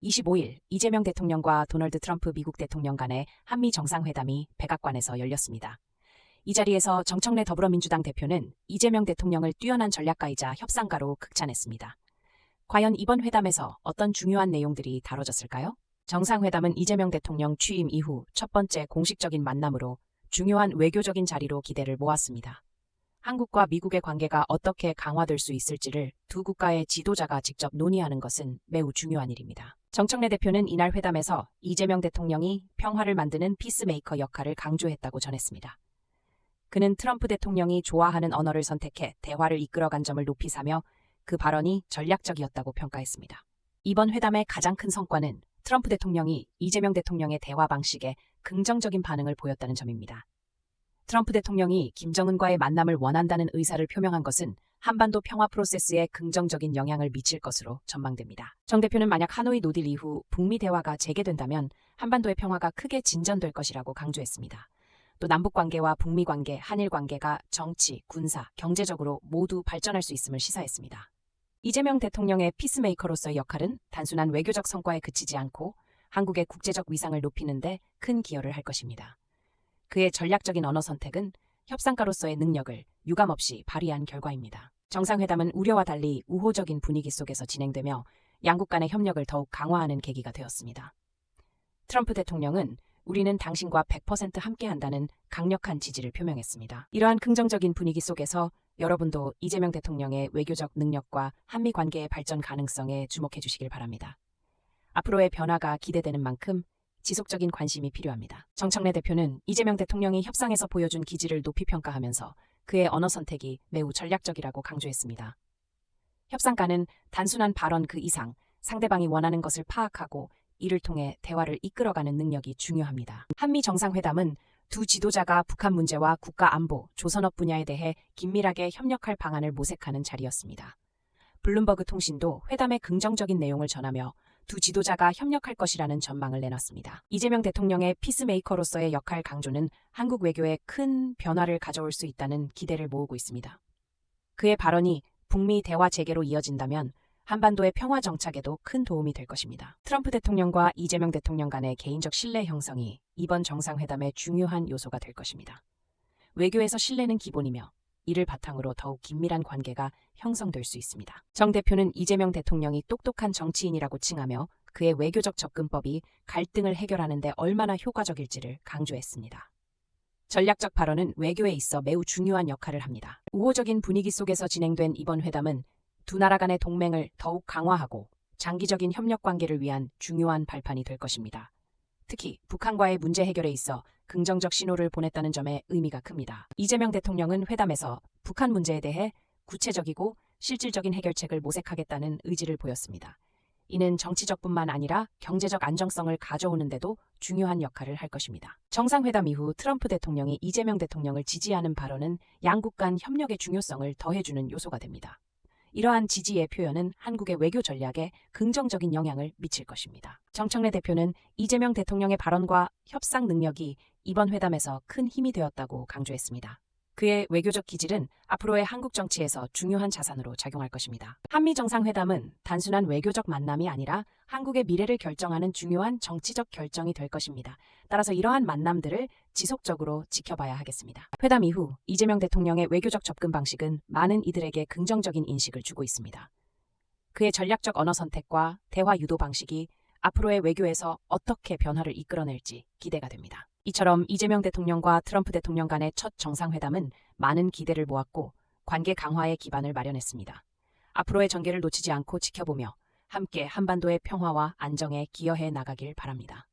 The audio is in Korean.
25일 이재명 대통령과 도널드 트럼프 미국 대통령 간의 한미 정상회담이 백악관에서 열렸습니다. 이 자리에서 정청래 더불어민주당 대표는 이재명 대통령을 뛰어난 전략가이자 협상가로 극찬했습니다. 과연 이번 회담에서 어떤 중요한 내용들이 다뤄졌을까요? 정상회담은 이재명 대통령 취임 이후 첫 번째 공식적인 만남으로 중요한 외교적인 자리로 기대를 모았습니다. 한국과 미국의 관계가 어떻게 강화될 수 있을지를 두 국가의 지도자가 직접 논의하는 것은 매우 중요한 일입니다. 정청래 대표는 이날 회담에서 이재명 대통령이 평화를 만드는 피스메이커 역할을 강조했다고 전했습니다. 그는 트럼프 대통령이 좋아하는 언어를 선택해 대화를 이끌어간 점을 높이 사며 그 발언이 전략적이었다고 평가했습니다. 이번 회담의 가장 큰 성과는 트럼프 대통령이 이재명 대통령의 대화 방식에 긍정적인 반응을 보였다는 점입니다. 트럼프 대통령이 김정은과의 만남을 원한다는 의사를 표명한 것은 한반도 평화 프로세스에 긍정적인 영향을 미칠 것으로 전망됩니다. 정 대표는 만약 하노이 노딜 이후 북미 대화가 재개된다면 한반도의 평화가 크게 진전될 것이라고 강조했습니다. 또 남북 관계와 북미 관계, 한일 관계가 정치, 군사, 경제적으로 모두 발전할 수 있음을 시사했습니다. 이재명 대통령의 피스메이커로서의 역할은 단순한 외교적 성과에 그치지 않고 한국의 국제적 위상을 높이는 데 큰 기여를 할 것입니다. 그의 전략적인 언어 선택은 협상가로서의 능력을 유감없이 발휘한 결과입니다. 정상회담은 우려와 달리 우호적인 분위기 속에서 진행되며 양국 간의 협력을 더욱 강화하는 계기가 되었습니다. 트럼프 대통령은 우리는 당신과 100% 함께한다는 강력한 지지를 표명했습니다. 이러한 긍정적인 분위기 속에서 여러분도 이재명 대통령의 외교적 능력과 한미 관계의 발전 가능성에 주목해 주시길 바랍니다. 앞으로의 변화가 기대되는 만큼 지속적인 관심이 필요합니다. 정청래 대표는 이재명 대통령이 협상에서 보여준 기질을 높이 평가하면서 그의 언어 선택이 매우 전략적이라고 강조했습니다. 협상가는 단순한 발언 그 이상 상대방이 원하는 것을 파악하고 이를 통해 대화를 이끌어가는 능력이 중요합니다. 한미 정상회담은 두 지도자가 북한 문제와 국가 안보, 조선업 분야에 대해 긴밀하게 협력할 방안을 모색하는 자리였습니다. 블룸버그 통신도 회담의 긍정적인 내용을 전하며 두 지도자가 협력할 것이라는 전망을 내놨습니다. 이재명 대통령의 피스메이커로서의 역할 강조는 한국 외교에 큰 변화를 가져올 수 있다는 기대를 모으고 있습니다. 그의 발언이 북미 대화 재개로 이어진다면 한반도의 평화 정착에도 큰 도움이 될 것입니다. 트럼프 대통령과 이재명 대통령 간의 개인적 신뢰 형성이 이번 정상회담의 중요한 요소가 될 것입니다. 외교에서 신뢰는 기본이며 이를 바탕으로 더욱 긴밀한 관계가 형성될 수 있습니다. 정 대표는 이재명 대통령이 똑똑한 정치인이라고 칭하며 그의 외교적 접근법이 갈등을 해결하는 데 얼마나 효과적일지를 강조했습니다. 전략적 발언은 외교에 있어 매우 중요한 역할을 합니다. 우호적인 분위기 속에서 진행된 이번 회담은 두 나라 간의 동맹을 더욱 강화하고 장기적인 협력 관계를 위한 중요한 발판이 될 것입니다. 특히 북한과의 문제 해결에 있어 긍정적 신호를 보냈다는 점에 의미가 큽니다. 이재명 대통령은 회담에서 북한 문제에 대해 구체적이고 실질적인 해결책을 모색하겠다는 의지를 보였습니다. 이는 정치적뿐만 아니라 경제적 안정성을 가져오는 데도 중요한 역할을 할 것입니다. 정상회담 이후 트럼프 대통령이 이재명 대통령을 지지하는 발언은 양국 간 협력의 중요성을 더해주는 요소가 됩니다. 이러한 지지의 표현은 한국의 외교 전략에 긍정적인 영향을 미칠 것입니다. 정청래 대표는 이재명 대통령의 발언과 협상 능력이 이번 회담에서 큰 힘이 되었다고 강조했습니다. 그의 외교적 기질은 앞으로의 한국 정치에서 중요한 자산으로 작용할 것입니다. 한미 정상회담은 단순한 외교적 만남이 아니라 한국의 미래를 결정하는 중요한 정치적 결정이 될 것입니다. 따라서 이러한 만남들을 지속적으로 지켜봐야 하겠습니다. 회담 이후 이재명 대통령의 외교적 접근 방식은 많은 이들에게 긍정적인 인식을 주고 있습니다. 그의 전략적 언어 선택과 대화 유도 방식이 앞으로의 외교에서 어떻게 변화를 이끌어낼지 기대가 됩니다. 이처럼 이재명 대통령과 트럼프 대통령 간의 첫 정상회담은 많은 기대를 모았고 관계 강화의 기반을 마련했습니다. 앞으로의 전개를 놓치지 않고 지켜보며 함께 한반도의 평화와 안정에 기여해 나가길 바랍니다.